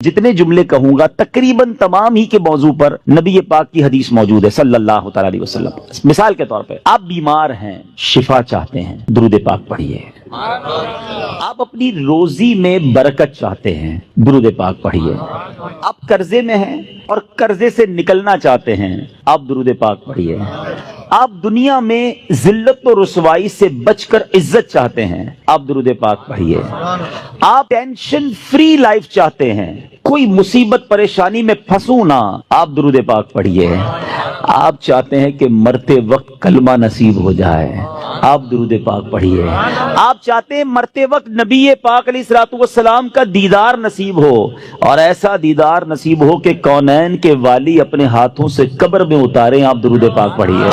جتنے جملے کہوں گا تقریباً تمام ہی کے موضوع پر نبی پاک کی حدیث موجود ہے صلی اللہ تعالی علیہ وسلم۔ مثال کے طور پہ آپ بیمار ہیں، شفا چاہتے ہیں، درود پاک پڑھیے۔ آپ اپنی روزی میں برکت چاہتے ہیں، درود پاک پڑھیے۔ آپ قرضے میں ہیں اور قرضے سے نکلنا چاہتے ہیں، آپ درود پاک پڑھیے۔ آپ دنیا میں ذلت و رسوائی سے بچ کر عزت چاہتے ہیں، آپ درود پاک پڑھیے۔ آپ ٹینشن فری لائف چاہتے ہیں، کوئی مصیبت پریشانی میں پھنسوں نہ، آپ درود پاک پڑھیے۔ آپ چاہتے ہیں کہ مرتے وقت کلمہ نصیب ہو جائے، آپ درود پاک پڑھیے۔ آپ چاہتے ہیں مرتے وقت نبی پاک علیہ الصلوۃ والسلام کا دیدار نصیب ہو، اور ایسا دیدار نصیب ہو کہ کونین کے والی اپنے ہاتھوں سے قبر میں اتاریں، آپ درود پاک پڑھیے۔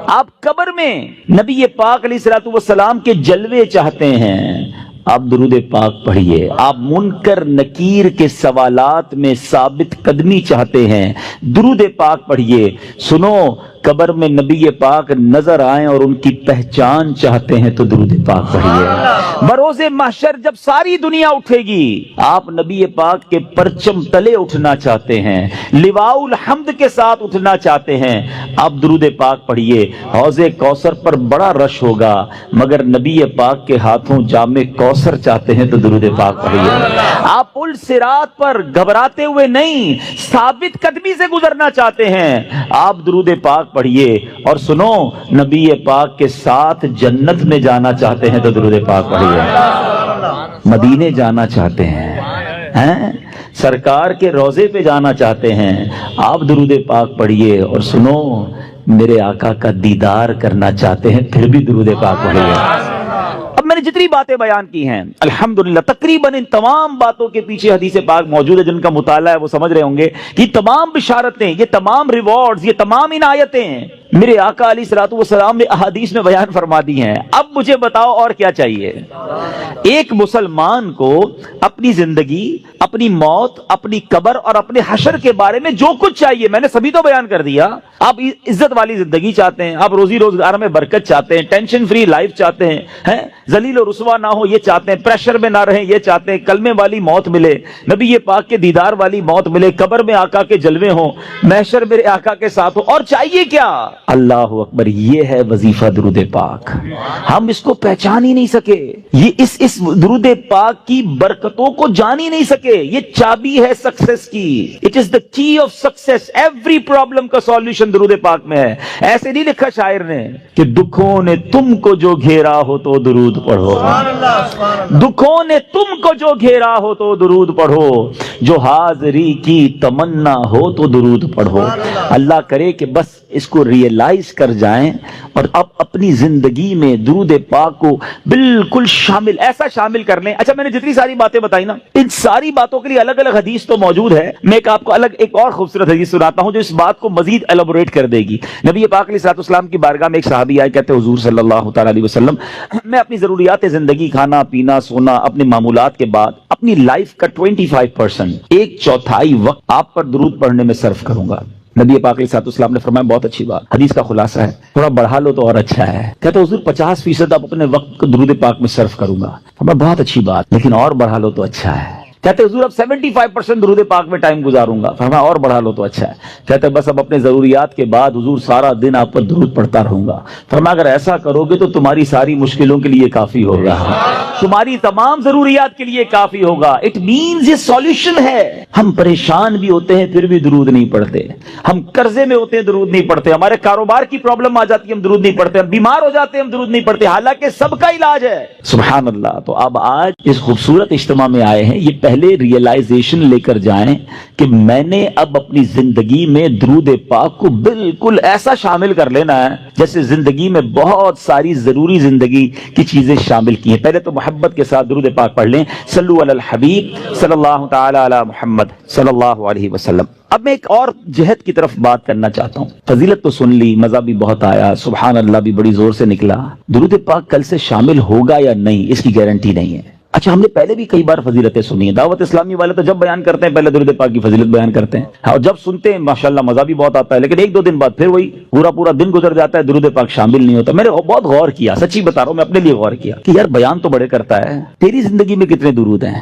آپ قبر میں نبی پاک علیہ الصلوۃ والسلام کے جلوے چاہتے ہیں، آپ درود پاک پڑھیے۔ آپ منکر نکیر کے سوالات میں ثابت قدمی چاہتے ہیں، درود پاک پڑھیے۔ سنو، قبر میں نبی پاک نظر آئیں اور ان کی پہچان چاہتے ہیں تو درود پاک پڑھیے۔ بروز محشر جب ساری دنیا اٹھے گی، آپ نبی پاک کے پرچم تلے اٹھنا چاہتے ہیں، لواء الحمد کے ساتھ اٹھنا چاہتے ہیں، آپ درود پاک پڑھیے۔ حوض کوثر پر بڑا رش ہوگا، مگر نبی پاک کے ہاتھوں جام کوثر چاہتے ہیں تو درود پاک پڑھیے۔ آپ پل صراط پر گھبراتے ہوئے نہیں، ثابت قدمی سے گزرنا چاہتے ہیں، آپ درود پاک پڑھیے۔ اور سنو، نبی پاک کے ساتھ جنت میں جانا چاہتے ہیں تو درود پاک پڑھیے۔ مدینے جانا چاہتے ہیں، سرکار کے روضے پہ جانا چاہتے ہیں، آپ درود پاک پڑھیے۔ اور سنو، میرے آقا کا دیدار کرنا چاہتے ہیں، پھر بھی درود پاک پڑھیے۔ اب میں نے جتنی باتیں بیان کی ہیں الحمدللہ تقریباً ان تمام باتوں کے پیچھے حدیث پاک موجود ہے، جن کا مطالعہ ہے وہ سمجھ رہے ہوں گے کہ تمام بشارتیں، یہ تمام ریوارڈز، یہ تمام عنایتیں میرے آقا علیہ الصلوۃ والسلام نے احادیث میں بیان فرما دی ہیں۔ اب مجھے بتاؤ اور کیا چاہیے؟ ایک مسلمان کو اپنی زندگی، اپنی موت، اپنی قبر اور اپنے حشر کے بارے میں جو کچھ چاہیے میں نے سبھی تو بیان کر دیا۔ آپ عزت والی زندگی چاہتے ہیں، آپ روزی روزگار میں برکت چاہتے ہیں، ٹینشن فری لائف چاہتے ہیں، ذلیل و رسوا نہ ہو یہ چاہتے ہیں، پریشر میں نہ رہیں یہ چاہتے ہیں، کلمے والی موت ملے، نبی پاک کے دیدار والی موت ملے، قبر میں آقا کے جلوے ہوں، محشر میرے آقا کے ساتھ ہو، اور چاہیے کیا؟ اللہ اکبر، یہ ہے وظیفہ درود پاک۔ ہم اس کو پہچان ہی نہیں سکے، یہ اس درود پاک کی برکتوں کو جان ہی نہیں سکے۔ یہ چابی ہے سکسیس کی، اٹ از دا کی آف سکسیس۔ ایوری پرابلم کا سولوشن درود پاک میں ہے۔ ایسے نہیں لکھا شاعر نے کہ دکھوں نے تم کو جو گھیرا ہو تو درود پڑھو، دکھوں نے تم کو جو گھیرا ہو تو درود پڑھو، جو حاضری کی تمنا ہو تو درود پڑھو۔ اللہ کرے کہ بس اس کو ریئلائز کر جائیں اور اب اپنی زندگی میں درود پاک کو بالکل شامل، ایسا شامل کر لیں۔ اچھا، میں نے جتنی ساری باتیں بتائی نا، ان ساری باتوں کے لیے الگ الگ حدیث تو موجود ہے، میں آپ کو ایک اور خوبصورت حدیث سناتا ہوں جو اس بات کو مزید ایلابوریٹ کر دے گی۔ نبی پاک علیہ الصلوۃ والسلام کی بارگاہ میں ایک صحابی آئے، کہتے حضور صلی اللہ تعالی علیہ وسلم، میں اپنی ضروریات زندگی، کھانا پینا سونا، اپنے معمولات کے بعد اپنی لائف کا 25%، ایک چوتھائی وقت آپ پر درود پڑھنے میں صرف کروں گا۔ نبی پاک علیہ الصلوۃ والسلام نے فرمایا بہت اچھی بات، حدیث کا خلاصہ ہے، تھوڑا بڑھا لو تو اور اچھا ہے۔ کہتے حضور 50% آپ اپنے وقت کو درود پاک میں صرف کروں گا۔ فرمایا بہت اچھی بات، لیکن اور بڑھا لو تو اچھا ہے۔ کہتے حضور اب 75% درود پاک میں ٹائم گزاروں گا۔ فرمایا اور بڑھا لو تو اچھا ہے۔ کہتے بس اب اپنے ضروریات کے بعد حضور سارا دن آپ پر درود پڑھتا رہوں گا۔ فرمایا اگر ایسا کرو گے تو تمہاری ساری مشکلوں کے لیے کافی ہوگا، تمہاری تمام ضروریات کے لیے کافی ہوگا۔ اٹ مینز یہ سولوشن ہے۔ ہم پریشان بھی ہوتے ہیں پھر بھی درود نہیں پڑھتے، ہم قرضے میں ہوتے ہیں درود نہیں پڑھتے، ہمارے کاروبار کی پرابلم آ جاتی ہے ہم درود نہیں پڑھتے، ہم بیمار ہو جاتے ہیں ہم درود نہیں پڑھتے، حالانکہ سب کا علاج ہے۔ سبحان اللہ۔ تو اب آج اس خوبصورت اجتماع میں آئے ہیں، یہ پہلے ریئلائزیشن لے کر جائیں کہ میں نے اب اپنی زندگی میں درود پاک کو بالکل ایسا شامل کر لینا ہے جیسے زندگی میں بہت ساری ضروری زندگی کی چیزیں شامل کی ہیں۔ پہلے تو محبت کے ساتھ درود پاک پڑھ لیں، صلو علی الحبیب صلی اللہ تعالی علی محمد صلی اللہ علیہ وسلم۔ اب میں ایک اور جہت کی طرف بات کرنا چاہتا ہوں۔ فضیلت تو سن لی، مزہ بھی بہت آیا، سبحان اللہ بھی بڑی زور سے نکلا، درود پاک کل سے شامل ہوگا یا نہیں اس کی گارنٹی نہیں ہے۔ اچھا، ہم نے پہلے بھی کئی بار فضیلتیں سنی ہیں، دعوت اسلامی والے تو جب بیان کرتے ہیں پہلے درود پاک کی فضیلت بیان کرتے ہیں، اور جب سنتے ہیں ماشاءاللہ مزہ بھی بہت آتا ہے، لیکن ایک دو دن بعد پھر وہی پورا دن گزر جاتا ہے، درود پاک شامل نہیں ہوتا۔ میں نے بہت غور کیا، سچی بتا رہا ہوں، میں اپنے لیے غور کیا کہ یار بیان تو بڑے کرتا ہے، تیری زندگی میں کتنے درود ہیں،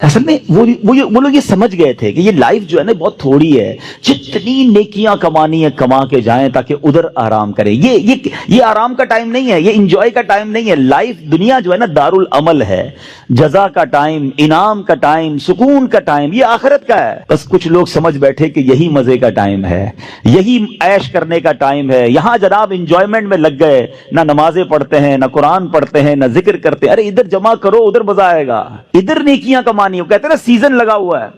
اصل میں وہ لوگ یہ سمجھ گئے تھے کہ یہ لائف جو ہے نا بہت تھوڑی ہے، جتنی نیکیاں کمانی ہے کما کے جائیں تاکہ ادھر آرام کریں. یہ آرام کا ٹائم نہیں ہے، یہ انجوائے کا ٹائم نہیں ہے. لائف دنیا جو ہے نا دار العمل ہے، جزا کا ٹائم، انعام کا ٹائم، سکون کا ٹائم، یہ آخرت کا ہے. بس کچھ لوگ سمجھ بیٹھے کہ یہی مزے کا ٹائم ہے، یہی عیش کرنے کا ٹائم ہے. یہاں جناب انجوائمنٹ میں لگ گئے، نہ نمازیں پڑھتے ہیں، نہ قرآن پڑھتے ہیں، نہ ذکر کرتے ہیں. ارے ادھر جمع کرو، ادھر مزہ آئے گا. ادھر نیکیاں کمانی، وہ کہتے ہیں نا سیزن لگا ہوا ہے.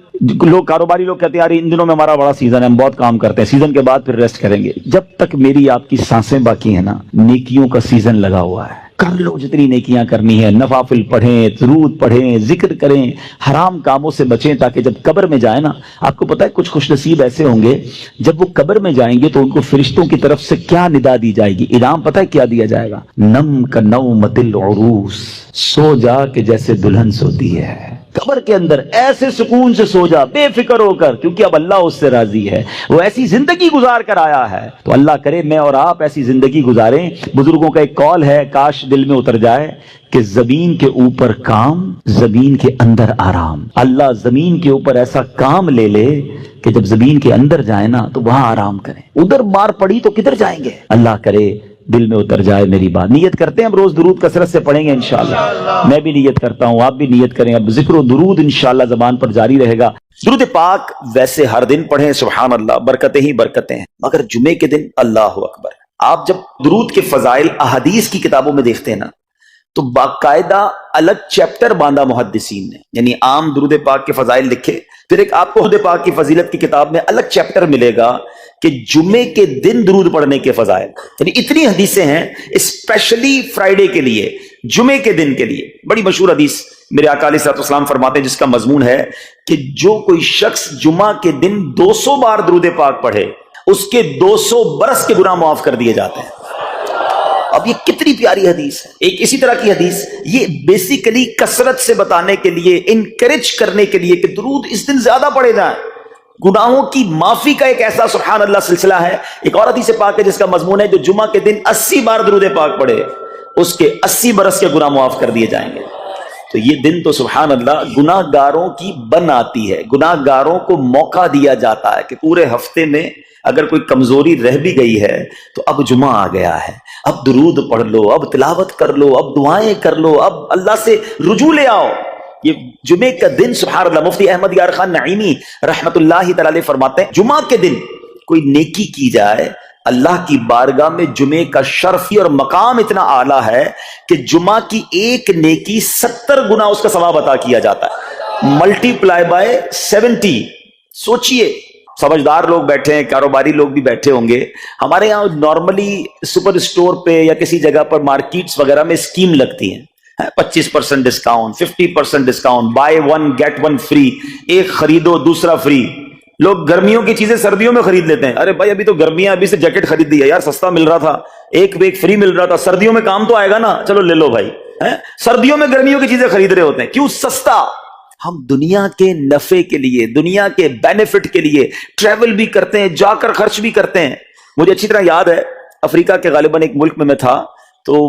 لوگ کاروباری لوگ کہتے ہیں یار ان دنوں میں ہمارا بڑا سیزن ہے، ہم بہت کام کرتے ہیں، سیزن کے بعد پھر ریسٹ کریں گے. جب تک میری آپ کی سانسیں باقی ہیں نا، نیکیوں کا سیزن لگا ہوا ہے. کر لو جتنی نیکیاں کرنی ہے، نوافل پڑھیں، درود پڑھیں، ذکر کریں، حرام کاموں سے بچیں، تاکہ جب قبر میں جائیں نا، آپ کو پتہ ہے کچھ خوش نصیب ایسے ہوں گے جب وہ قبر میں جائیں گے تو ان کو فرشتوں کی طرف سے کیا ندا دی جائے گی، انعام پتہ ہے کیا دیا جائے گا؟ نم کا نومۃ العروس، سو جا کہ جیسے دلہن سوتی ہے. قبر کے اندر ایسے سکون سے سو جا، بے فکر ہو کر، کیونکہ اب اللہ اس سے راضی ہے، وہ ایسی زندگی گزار کر آیا ہے. تو اللہ کرے میں اور آپ ایسی زندگی گزاریں. بزرگوں کا ایک قول ہے، کاش دل میں اتر جائے کہ زمین کے اوپر کام، زمین کے اندر آرام. اللہ زمین کے اوپر ایسا کام لے لے کہ جب زمین کے اندر جائیں نا تو وہاں آرام کریں. ادھر مار پڑی تو کدھر جائیں گے؟ اللہ کرے دل میں اتر جائے میری بات. نیت کرتے ہیں ہم روز درود کثرت سے پڑھیں گے انشاءاللہ. میں بھی نیت کرتا ہوں، آپ بھی نیت کریں. اب ذکر و درود انشاءاللہ زبان پر جاری رہے گا. درود پاک ویسے ہر دن پڑھیں، سبحان اللہ، برکتیں ہی برکتیں ہیں، مگر جمعے کے دن اللہ اکبر. آپ جب درود کے فضائل احادیث کی کتابوں میں دیکھتے ہیں نا تو باقاعدہ الگ چیپٹر باندھا محدثین نے. یعنی عام درود پاک کے فضائل لکھے، پھر ایک آپ کو درود پاک کی فضیلت کی کتاب میں الگ چیپٹر ملے گا کہ جمعے کے دن درود پڑھنے کے فضائل. یعنی اتنی حدیثیں ہیں اسپیشلی فرائیڈے کے لیے، جمعے کے دن کے لیے. بڑی مشہور حدیث میرے آقا علیہ الصلوۃ والسلام فرماتے ہیں جس کا مضمون ہے کہ جو کوئی شخص جمعہ کے دن 200 بار درود پاک پڑھے اس کے 200 برس کے گناہ معاف کر دیے جاتے ہیں. اب یہ کتنی پیاری حدیث ہے. ایک اسی طرح کی حدیث یہ بیسیکلی کثرت سے بتانے کے لیے، انکریج کرنے کے لیے کہ درود اس دن زیادہ پڑھے جائیں. گناہوں کی معافی کا ایک ایسا سبحان اللہ سلسلہ ہے. ایک اور حدیث پاک ہے جس کا مضمون ہے جو جمعہ کے دن 80 بار درود پاک پڑھے اس کے 80 برس کے گناہ معاف کر دیے جائیں گے. تو یہ دن تو سبحان اللہ گناہ گاروں کی بن آتی ہے. گناہ گاروں کو موقع دیا جاتا ہے کہ پورے ہفتے میں اگر کوئی کمزوری رہ بھی گئی ہے تو اب جمعہ آ گیا ہے، اب درود پڑھ لو، اب تلاوت کر لو، اب دعائیں کر لو، اب اللہ سے رجوع لے آؤ. یہ جمعے کا دن سبحان اللہ. مفتی احمد یار خان نعیمی رحمت اللہ تعالی علیہ فرماتے ہیں جمعہ کے دن کوئی نیکی کی جائے اللہ کی بارگاہ میں جمعے کا شرف اور مقام اتنا اعلیٰ ہے کہ جمعہ کی ایک نیکی 70 گنا اس کا ثواب عطا کیا جاتا ہے، ملٹی پلائی بائی 70. سوچئے، سمجھدار لوگ بیٹھے ہیں، کاروباری لوگ بھی بیٹھے ہوں گے. ہمارے یہاں نارملی سپر اسٹور پہ یا کسی جگہ پر مارکیٹس وغیرہ میں اسکیم لگتی ہیں، 25% discount, 50% discount, buy one get one free, ایک خریدو دوسرا فری. لوگ گرمیوں کی چیزیں سردیوں میں خرید لیتے ہیں. ارے بھائی ابھی تو گرمیاں، ابھی سے جیکٹ خرید دی ہے یار، سستا مل رہا تھا، ایک فری مل رہا تھا، سردیوں میں کام تو آئے گا نا، چلو لے لو بھائی. سردیوں میں گرمیوں کی چیزیں خرید رہے ہوتے ہیں، کیوں؟ سستا. ہم دنیا کے نفع کے لیے، دنیا کے بینیفٹ کے لیے ٹریول بھی کرتے ہیں، جا کر خرچ بھی کرتے ہیں. مجھے اچھی طرح یاد ہے افریقہ کے غالباً ایک ملک میں تھا، تو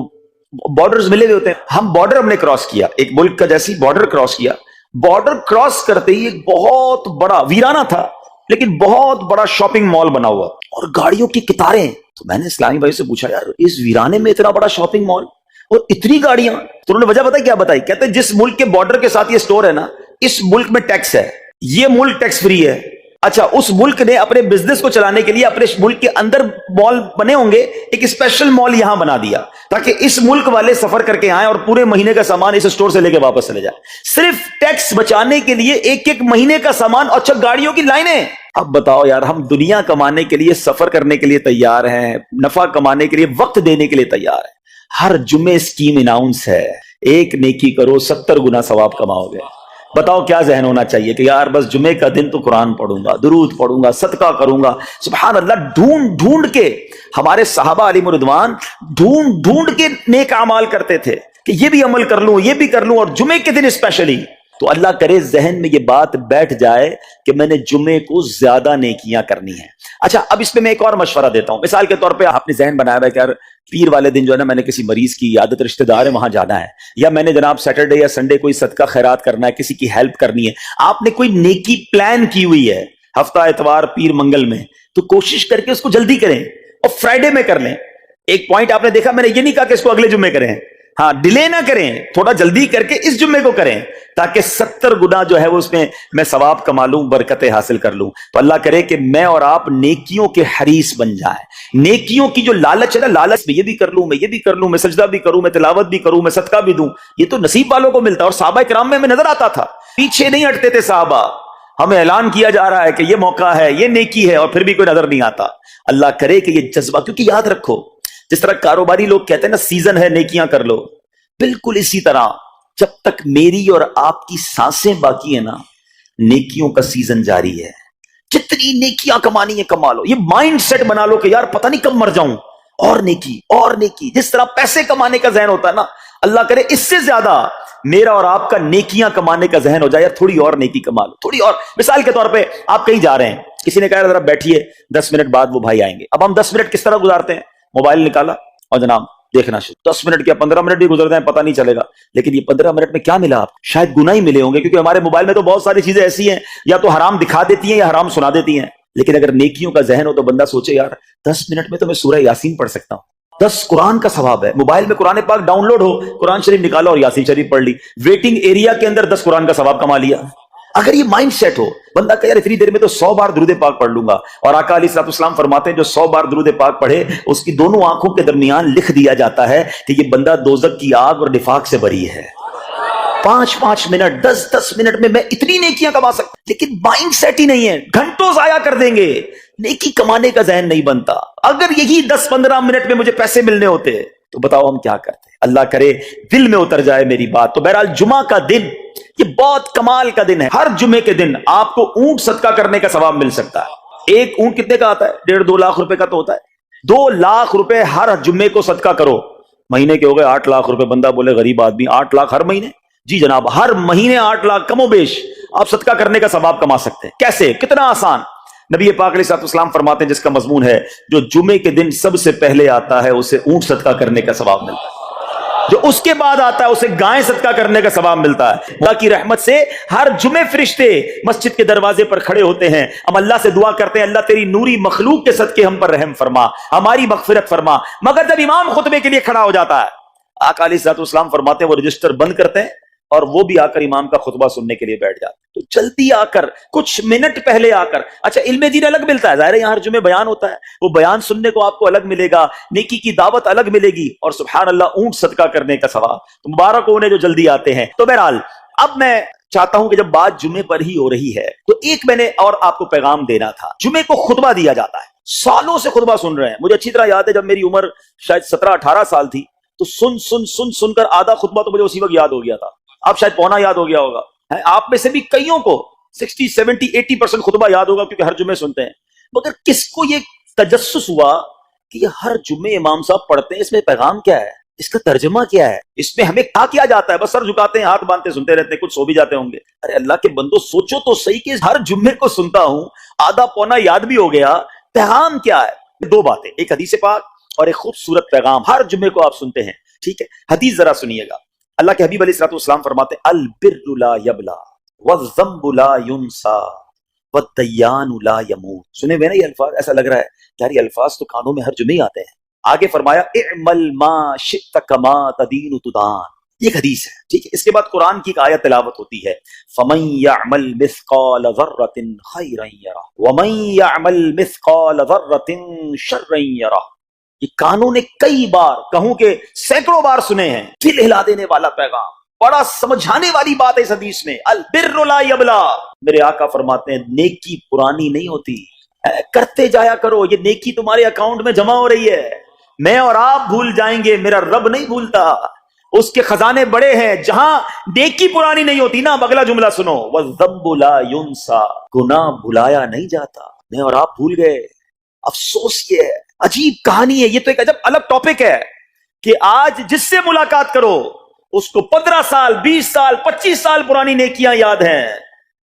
بارڈرز ملے ہوئے ہوتے ہیں. ہم بارڈر ہم نے کراس کیا، ایک ملک کا جیسی بارڈر کراس کیا. بارڈر کراس کرتے ہی ایک بہت بڑا، ویرانہ تھا لیکن بہت بڑا شاپنگ مال بنا ہوا اور گاڑیوں کی قطاریں. تو میں نے اسلامی بھائی سے پوچھا یار اس ویرانے میں اتنا بڑا شاپنگ مال اور اتنی گاڑیاں؟ تو انہوں نے وجہ بتائی، کیا بتائی؟ کہتے ہیں جس ملک کے بارڈر کے ساتھ یہ سٹور ہے نا، اس ملک میں ٹیکس ہے، یہ ملک ٹیکس فری ہے. اچھا، اس ملک نے اپنے بزنس کو چلانے کے لیے اپنے ملک کے اندر مال بنے ہوں گے، ایک اسپیشل مال یہاں بنا دیا تاکہ اس ملک والے سفر کر کے آئیں اور پورے مہینے کا سامان اس سٹور سے لے کے واپس چلے جائیں، صرف ٹیکس بچانے کے لیے. ایک مہینے کا سامان. اچھا، گاڑیوں کی لائنیں. اب بتاؤ یار، ہم دنیا کمانے کے لیے، سفر کرنے کے لیے تیار ہیں، نفع کمانے کے لیے وقت دینے کے لیے تیار ہیں. ہر جمعے اسکیم اناؤنس ہے، ایک نیکی کرو 70 گنا ثواب کماؤ گے. بتاؤ کیا ذہن ہونا چاہیے کہ یار بس جمعے کا دن تو قرآن پڑھوں گا، درود پڑھوں گا، صدقہ کروں گا. سبحان اللہ، ڈھونڈ کے ہمارے صحابہ علیہ رضوان ڈھونڈ کے نیک اعمال کرتے تھے کہ یہ بھی عمل کر لوں، یہ بھی کر لوں، اور جمعے کے دن اسپیشلی. تو اللہ کرے ذہن میں یہ بات بیٹھ جائے کہ میں نے جمعے کو زیادہ نیکیاں کرنی ہیں. اچھا، اب اس پہ میں ایک اور مشورہ دیتا ہوں. مثال کے طور پہ آپ نے ذہن بنایا ہوا ہے کہ یار پیر والے دن جو ہے نا میں نے کسی مریض کی عادت رشتہ دار ہے وہاں جانا ہے، یا میں نے جناب سیٹرڈے یا سنڈے کوئی صدقہ خیرات کرنا ہے، کسی کی ہیلپ کرنی ہے، آپ نے کوئی نیکی پلان کی ہوئی ہے ہفتہ اتوار پیر منگل میں، تو کوشش کر کے اس کو جلدی کریں اور فرائیڈے میں کر لیں۔ ایک پوائنٹ آپ نے دیکھا، میں نے یہ نہیں کہا کہ اس کو اگلے جمعے کریں، ہاں ڈیلے نہ کریں، تھوڑا جلدی کر کے اس جمعے کو کریں تاکہ 70 گنا جو ہے وہ اس میں ثواب کما لوں، برکتیں حاصل کر لوں۔ تو اللہ کرے کہ میں اور آپ نیکیوں کے حریص بن جائیں۔ نیکیوں کی جو لالچ ہے نا، لالچ میں یہ بھی کر لوں، میں یہ بھی کر لوں، میں سجدہ بھی کروں، میں تلاوت بھی کروں، میں صدقہ بھی دوں، یہ تو نصیب والوں کو ملتا ہے۔ اور صحابہ کرام میں نظر آتا تھا، پیچھے نہیں ہٹتے تھے صحابہ، ہمیں اعلان کیا جا رہا ہے کہ یہ موقع ہے، یہ نیکی ہے، اور پھر بھی کوئی نظر نہیں آتا۔ اللہ کرے کہ یہ جذبہ، کیونکہ یاد رکھو جس طرح کاروباری لوگ کہتے ہیں نا سیزن ہے نیکیاں کر لو، بالکل اسی طرح جب تک میری اور آپ کی سانسیں باقی ہیں نا، نیکیوں کا سیزن جاری ہے۔ جتنی نیکیاں کمانی ہے کما لو، یہ مائنڈ سیٹ بنا لو کہ یار پتہ نہیں کب مر جاؤں، اور نیکی اور نیکی۔ جس طرح پیسے کمانے کا ذہن ہوتا ہے نا، اللہ کرے اس سے زیادہ میرا اور آپ کا نیکیاں کمانے کا ذہن ہو جائے، یار تھوڑی اور نیکی کما لو، تھوڑی اور۔ مثال کے طور پہ آپ کہیں جا رہے ہیں، کسی نے کہا ذرا بیٹھیے 10 منٹ بعد وہ بھائی آئیں گے۔ اب ہم 10 منٹ کس طرح گزارتے ہیں؟ موبائل نکالا اور جناب دیکھنا شروع، 10 منٹ کیا 15 منٹ بھی گزر جائیں پتہ نہیں چلے گا، لیکن یہ 15 منٹ میں کیا ملا آپ؟ شاید گناہ ہی ملے ہوں گے، کیونکہ ہمارے موبائل میں تو بہت ساری چیزیں ایسی ہیں یا تو حرام دکھا دیتی ہیں یا حرام سنا دیتی ہیں۔ لیکن اگر نیکیوں کا ذہن ہو تو بندہ سوچے یار 10 منٹ میں تو میں سورہ یاسین پڑھ سکتا ہوں، 10 قرآن کا ثواب ہے۔ موبائل میں قرآن پاک ڈاؤن لوڈ ہو، قرآن شریف نکالا اور یاسین شریف پڑھ لی، ویٹنگ ایریا کے اندر 10 قرآن کا ثواب کما لیا۔ اگر یہ مائنڈ سیٹ ہو، بندہ کہ یار اتنی دیر میں تو 100 بار درود پاک پڑھ لوں گا، اور آقا علیہ الصلوۃ والسلام فرماتے ہیں جو 100 بار درود پاک پڑھے اس کی دونوں آنکھوں کے درمیان لکھ دیا جاتا ہے کہ یہ بندہ دوزخ کی آگ اور نفاق سے بری ہے۔ 5 منٹ 10 منٹ میں میں اتنی نیکیاں کما سکتا، لیکن مائنڈ سیٹ ہی نہیں ہے، گھنٹوں ضائع کر دیں گے، نیکی کمانے کا ذہن نہیں بنتا۔ اگر یہی 10-15 منٹ میں مجھے پیسے ملنے ہوتے تو بتاؤ ہم کیا کرتے؟ اللہ کرے دل میں اتر جائے میری بات۔ تو بہرحال جمعہ کا دن یہ بہت کمال کا دن ہے۔ ہر جمعے کے دن آپ کو اونٹ صدقہ کرنے کا ثواب مل سکتا ہے۔ ایک اونٹ کتنے کا آتا ہے؟ 1.5-2 لاکھ روپے کا تو ہوتا ہے۔ 2 لاکھ روپے ہر جمعے کو صدقہ کرو، مہینے کے ہو گئے 8 لاکھ روپے۔ بندہ بولے غریب آدمی 8 لاکھ ہر مہینے؟ جی جناب، ہر مہینے 8 لاکھ کم و بیش آپ صدقہ کرنے کا ثواب کما سکتے ہیں۔ کیسے؟ کتنا آسان۔ نبی پاک علیہ الصلوۃ والسلام فرماتے ہیں جس کا مضمون ہے جو جمعے کے دن سب سے پہلے آتا ہے اسے اونٹ صدقہ کرنے کا ثواب ملتا ہے، جو اس کے بعد آتا ہے اسے گائے صدقہ کرنے کا ثواب ملتا ہے۔ اللہ کی رحمت سے ہر جمعے فرشتے مسجد کے دروازے پر کھڑے ہوتے ہیں، ہم اللہ سے دعا کرتے ہیں اللہ تیری نوری مخلوق کے صدقے ہم پر رحم فرما، ہماری مغفرت فرما۔ مگر جب امام خطبے کے لیے کھڑا ہو جاتا ہے، آقا علیہ الصلوۃ والسلام فرماتے ہیں وہ رجسٹر بند کرتے ہیں اور وہ بھی آ کر امام کا خطبہ سننے کے لیے بیٹھ جاتے ہیں۔ تو جلدی آ کر، کچھ منٹ پہلے آ کر، اچھا علم دین الگ ملتا ہے، ظاہر ہے یہاں ہر جمعے بیان ہوتا ہے، وہ بیان سننے کو آپ کو الگ ملے گا، نیکی کی دعوت الگ ملے گی، اور سبحان اللہ اونٹ صدقہ کرنے کا ثواب۔ تو مبارک ہو انہیں جو جلدی آتے ہیں۔ تو بہرحال اب میں چاہتا ہوں کہ جب بات جمعے پر ہی ہو رہی ہے تو ایک میں نے اور آپ کو پیغام دینا تھا۔ جمعے کو خطبہ دیا جاتا ہے، سالوں سے خطبہ سن رہے ہیں، مجھے اچھی طرح یاد ہے جب میری عمر شاید 17-18 سال تھی تو سن کر آدھا خطبہ تو مجھے اسی وقت یاد ہو گیا تھا، اب شاید پونا یاد ہو گیا ہوگا۔ آپ میں سے بھی کئیوں کو 60-70-80% خطبہ یاد ہوگا کیونکہ ہر جمعے سنتے ہیں، مگر کس کو یہ تجسس ہوا کہ یہ ہر جمعے امام صاحب پڑھتے ہیں، اس میں پیغام کیا ہے، اس کا ترجمہ کیا ہے، اس میں ہمیں کیا جاتا ہے؟ بس سر جھکاتے ہیں، ہاتھ باندھتے سنتے رہتے ہیں، کچھ سو بھی جاتے ہوں گے۔ ارے اللہ کے بندو سوچو تو صحیح کہ ہر جمعے کو سنتا ہوں، آدھا پونا یاد بھی ہو گیا، پیغام کیا ہے؟ 2 باتیں، ایک حدیث پاک اور ایک خوبصورت پیغام۔ ہر جمعے کو آپ سنتے ہیں، ٹھیک ہے؟ حدیث ذرا سنیے گا۔ اللہ کے حبیب علیہ الصلوۃ والسلام فرماتے ہیں البر لا یبلا والذنب لا ینسا والدیان لا یموت۔ سنے ہوئے نا یہ الفاظ؟ ایسا لگ رہا ہے یار یہ الفاظ تو کانوں میں ہر جمعے ہی آتے ہیں۔ آگے فرمایا اعمل ما شئت کما تدین تدان، یہ ایک حدیث ہے، ٹھیک ہے؟ اس کے بعد قرآن کی ایک آیت تلاوت ہوتی ہے فمن یعمل مثقال ذرۃ خیرا یرہ ومن یعمل مثقال ذرۃ شرا یرہ۔ یہ کانوں نے کئی بار، کہوں کہ سینکڑوں بار سنے ہیں، دل ہلا دینے والا پیغام، بڑا سمجھانے والی بات ہے اس حدیث میں۔ البر لا یبلا، میرے آقا فرماتے ہیں نیکی پرانی نہیں ہوتی، کرتے جایا کرو، یہ نیکی تمہارے اکاؤنٹ میں جمع ہو رہی ہے، میں اور آپ بھول جائیں گے، میرا رب نہیں بھولتا، اس کے خزانے بڑے ہیں۔ جہاں نیکی پرانی نہیں ہوتی نا، اب اگلا جملہ سنو، والذنب لا ینسا، گناہ بھلایا نہیں جاتا، میں اور آپ بھول گئے۔ افسوس یہ ہے، عجیب کہانی ہے، یہ تو ایک عجب الگ ٹاپک ہے کہ آج جس سے ملاقات کرو اس کو 15 سال 20 سال 25 سال پرانی نیکیاں یاد ہیں،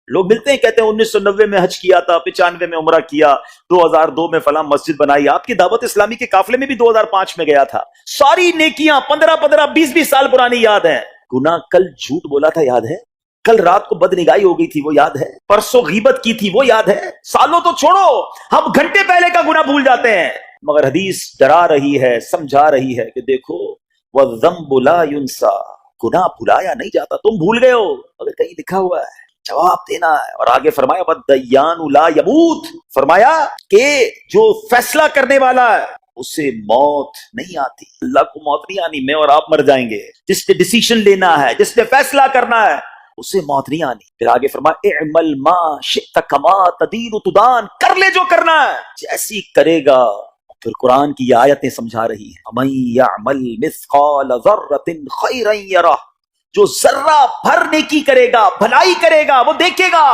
لوگ ملتے ہیں کہتے ہیں 1990 میں حج کیا تھا، 95 میں عمرہ کیا، 2002 میں فلاں مسجد بنائی. آپ کی دعوت اسلامی کے قافلے میں بھی 2005 میں گیا تھا. ساری نیکیاں 15 20 سال پرانی یاد ہیں. گناہ کل جھوٹ بولا تھا یاد ہے، کل رات کو بد نگاہی ہو گئی تھی وہ یاد ہے، پرسوں غیبت کی تھی وہ یاد ہے. سالوں تو چھوڑو، ہم گھنٹے پہلے کا گناہ بھول جاتے ہیں. مگر حدیث ڈرا رہی ہے، سمجھا رہی ہے کہ دیکھو وَالذَّنبُ لَا يُنسَى، گناہ بھلایا نہیں جاتا. تم بھول گئے ہو، اگر کہیں لکھا ہوا ہے جواب دینا ہے. اور آگے فرمایا وَالدَّيَّانُ لَا يَمُوتُ، فرمایا کہ جو فیصلہ کرنے والا ہے اسے موت نہیں آتی. اللہ کو موت نہیں آنی، میں اور آپ مر جائیں گے. جس نے ڈیسیشن لینا ہے، جس نے فیصلہ کرنا ہے، اسے موت نہیں آنی. پھر آگے فرمایا اعمل ما شئت کما تدین تدان، کر لے جو کرنا ہے جیسی کرے گا. پھر قرآن کی یہ آیتیں سمجھا رہی ہیں وَمَن يَعْمَلْ مِثْقَالَ ذَرَّةٍ خَيْرًا يَرَهُ، جو ذرہ بھر نیکی کرے گا، بھلائی کرے گا، وہ دیکھے گا.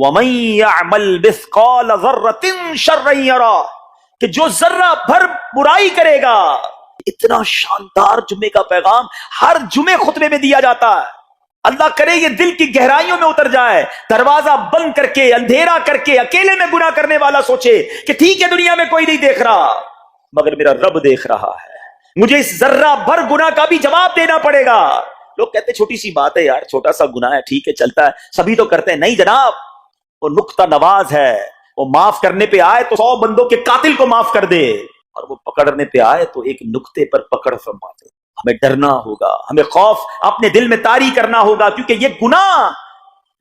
وَمَن يَعْمَلْ مِثْقَالَ ذَرَّةٍ شَرًّا يَرَهُ، کہ جو ذرہ بھر برائی کرے گا. اتنا شاندار جمعے کا پیغام ہر جمعے خطبے میں دیا جاتا ہے. اللہ کرے یہ دل کی گہرائیوں میں اتر جائے. دروازہ بند کر کے، اندھیرا کر کے، اکیلے میں گناہ کرنے والا سوچے کہ ٹھیک ہے دنیا میں کوئی نہیں دیکھ رہا مگر میرا رب دیکھ رہا ہے، مجھے اس ذرہ بھر گناہ کا بھی جواب دینا پڑے گا. لوگ کہتے ہیں چھوٹی سی بات ہے یار، چھوٹا سا گناہ ہے، ٹھیک ہے چلتا ہے، سبھی تو کرتے ہیں. نہیں جناب، وہ نقطہ نواز ہے. وہ معاف کرنے پہ آئے تو 100 بندوں کے قاتل کو معاف کر دے، اور وہ پکڑنے پہ آئے تو ایک نقطے پر پکڑ فرما دے. ہمیں ڈرنا ہوگا، ہمیں خوف اپنے دل میں طاری کرنا ہوگا، کیونکہ یہ گناہ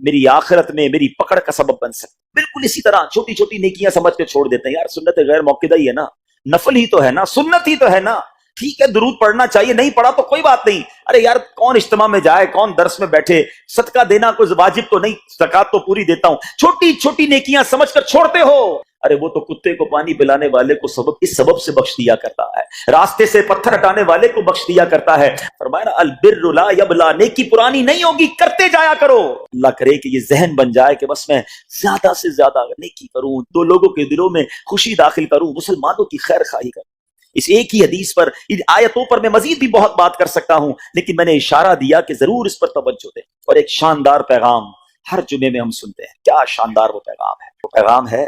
میری آخرت میں میری پکڑ کا سبب بن سکتا. بالکل اسی طرح چھوٹی چھوٹی نیکیاں سمجھ کے چھوڑ دیتے ہیں. یار سنت غیر موقدہ ہی ہے نا، نفل ہی تو ہے نا، سنت ہی تو ہے نا، ٹھیک ہے درود پڑھنا چاہیے، نہیں پڑھا تو کوئی بات نہیں. ارے یار کون اجتماع میں جائے، کون درس میں بیٹھے، صدقہ دینا کوئی واجب تو نہیں، زکات تو پوری دیتا ہوں. چھوٹی چھوٹی نیکیاں سمجھ کر چھوڑتے ہو. ارے وہ تو کتے کو پانی پلانے والے کو اس سبب سے بخش دیا کرتا ہے، راستے سے پتھر ہٹانے والے کو بخش دیا کرتا ہے. فرمایا نا البر لا یبلا، نیکی پرانی نہیں ہوگی، کرتے جایا کرو. اللہ کرے کہ یہ ذہن بن جائے کہ بس میں زیادہ سے زیادہ نیکی کروں، 2 لوگوں کے دلوں میں خوشی داخل کروں، مسلمانوں کی خیر خواہی کروں. اس ایک ہی حدیث پر، ان آیتوں پر میں مزید بھی بہت بات کر سکتا ہوں، لیکن میں نے اشارہ دیا کہ ضرور اس پر توجہ دیں. اور ایک شاندار پیغام ہر جمعے میں ہم سنتے ہیں. کیا شاندار وہ پیغام ہے! وہ پیغام ہے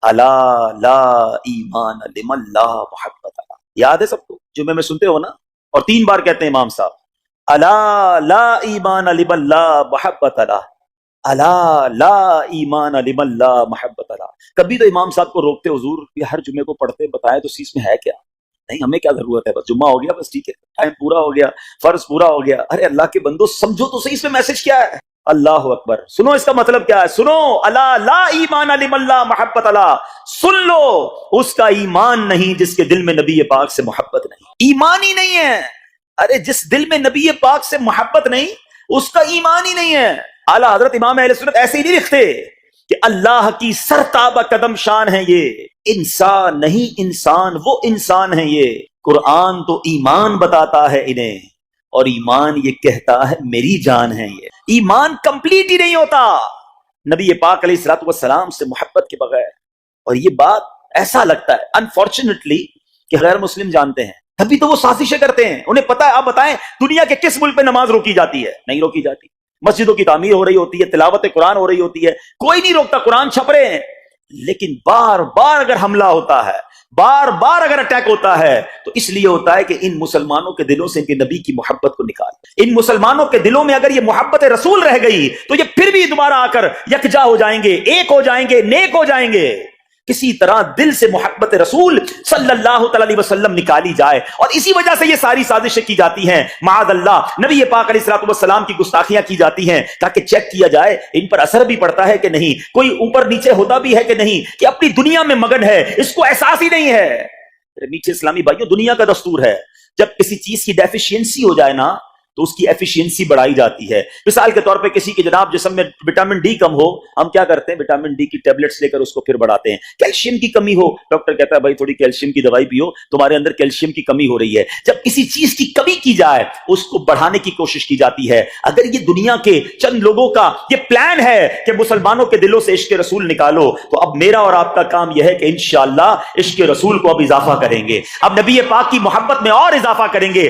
الا لا ایمان لمن لا محبت له. یاد ہے سب کو؟ جمعے میں سنتے ہو نا، اور 3 بار کہتے ہیں امام صاحب الا لا ایمان لمن لا محبت له، الا لا ایمان لمن لا محبت له. کبھی تو امام صاحب کو روکتے، حضور یہ ہر جمعے کو پڑھتے بتائیں تو اس میں ہے کیا؟ نہیں ہمیں کیا ضرورت ہے، بس جمعہ ہو گیا، بس ٹھیک ہے، ٹائم پورا ہو گیا، فرض پورا ہو گیا. ارے اللہ کے بندو سمجھو تو صحیح اس میں میسج کیا ہے. اللہ اکبر، سنو اس کا مطلب کیا ہے. سنو الا لا ایمان لمن لا محبت له، سن لو اس کا ایمان نہیں جس کے دل میں نبی پاک سے محبت نہیں. ایمان ہی نہیں ہے. ارے جس دل میں نبی پاک سے محبت نہیں اس کا ایمان ہی نہیں ہے. اعلیٰ حضرت امام اہل سنت ایسے ہی نہیں لکھتے کہ اللہ کی سرتابہ قدم شان ہے یہ، انسان نہیں انسان، وہ انسان ہے یہ. قرآن تو ایمان بتاتا ہے انہیں، اور ایمان یہ کہتا ہے میری جان ہے یہ. ایمان کمپلیٹ ہی نہیں ہوتا نبی پاک علیہ الصلوۃ والسلام سے محبت کے بغیر. اور یہ بات ایسا لگتا ہے انفارچونیٹلی کہ غیر مسلم جانتے ہیں، تبھی تو وہ سازشیں کرتے ہیں. انہیں پتا ہے. آپ بتائیں دنیا کے کس ملک پہ نماز روکی جاتی ہے؟ نہیں روکی جاتی. مسجدوں کی تعمیر ہو رہی ہوتی ہے، تلاوت قرآن ہو رہی ہوتی ہے، کوئی نہیں روکتا، قرآن چھپ رہے ہیں. لیکن بار بار اگر حملہ ہوتا ہے، بار بار اگر اٹیک ہوتا ہے تو اس لیے ہوتا ہے کہ ان مسلمانوں کے دلوں سے ان کے نبی کی محبت کو نکال. ان مسلمانوں کے دلوں میں اگر یہ محبت رسول رہ گئی تو یہ پھر بھی دوبارہ آ کر یکجا ہو جائیں گے، ایک ہو جائیں گے، نیک ہو جائیں گے. کسی طرح دل سے محبت رسول صلی اللہ تعالی علیہ وسلم نکالی جائے، اور اسی وجہ سے یہ ساری سازشیں کی جاتی ہیں. معاذ اللہ نبی پاک علیہ الصلوۃ والسلام کی گستاخیاں کی جاتی ہیں تاکہ چیک کیا جائے ان پر اثر بھی پڑتا ہے کہ نہیں، کوئی اوپر نیچے ہوتا بھی ہے کہ نہیں، کہ اپنی دنیا میں مگن ہے، اس کو احساس ہی نہیں ہے. میٹھے اسلامی بھائیوں، دنیا کا دستور ہے جب کسی چیز کی ڈیفیشینسی ہو جائے نا تو اس کی ایفیشینسی بڑھائی جاتی ہے. مثال کے طور پہ کسی کے جناب جسم میں وٹامن ڈی کم ہو، ہم کیا کرتے ہیں؟ وٹامن ڈی کی ٹیبلٹس لے کر اس کو پھر بڑھاتے ہیں. کیلشیم کی کمی ہو، ڈاکٹر کہتا ہے بھائی تھوڑی کیلشیم کی دوائی پیو، تمہارے اندر کیلشیم کی کمی ہو رہی ہے. جب کسی چیز کی کمی کی جائے اس کو بڑھانے کی کوشش کی جاتی ہے. اگر یہ دنیا کے چند لوگوں کا یہ پلان ہے کہ مسلمانوں کے دلوں سے عشق رسول نکالو، تو اب میرا اور آپ کا کام یہ ہے کہ انشاءاللہ عشق رسول کو اب اضافہ کریں گے، اب نبی پاک کی محبت میں اور اضافہ کریں گے.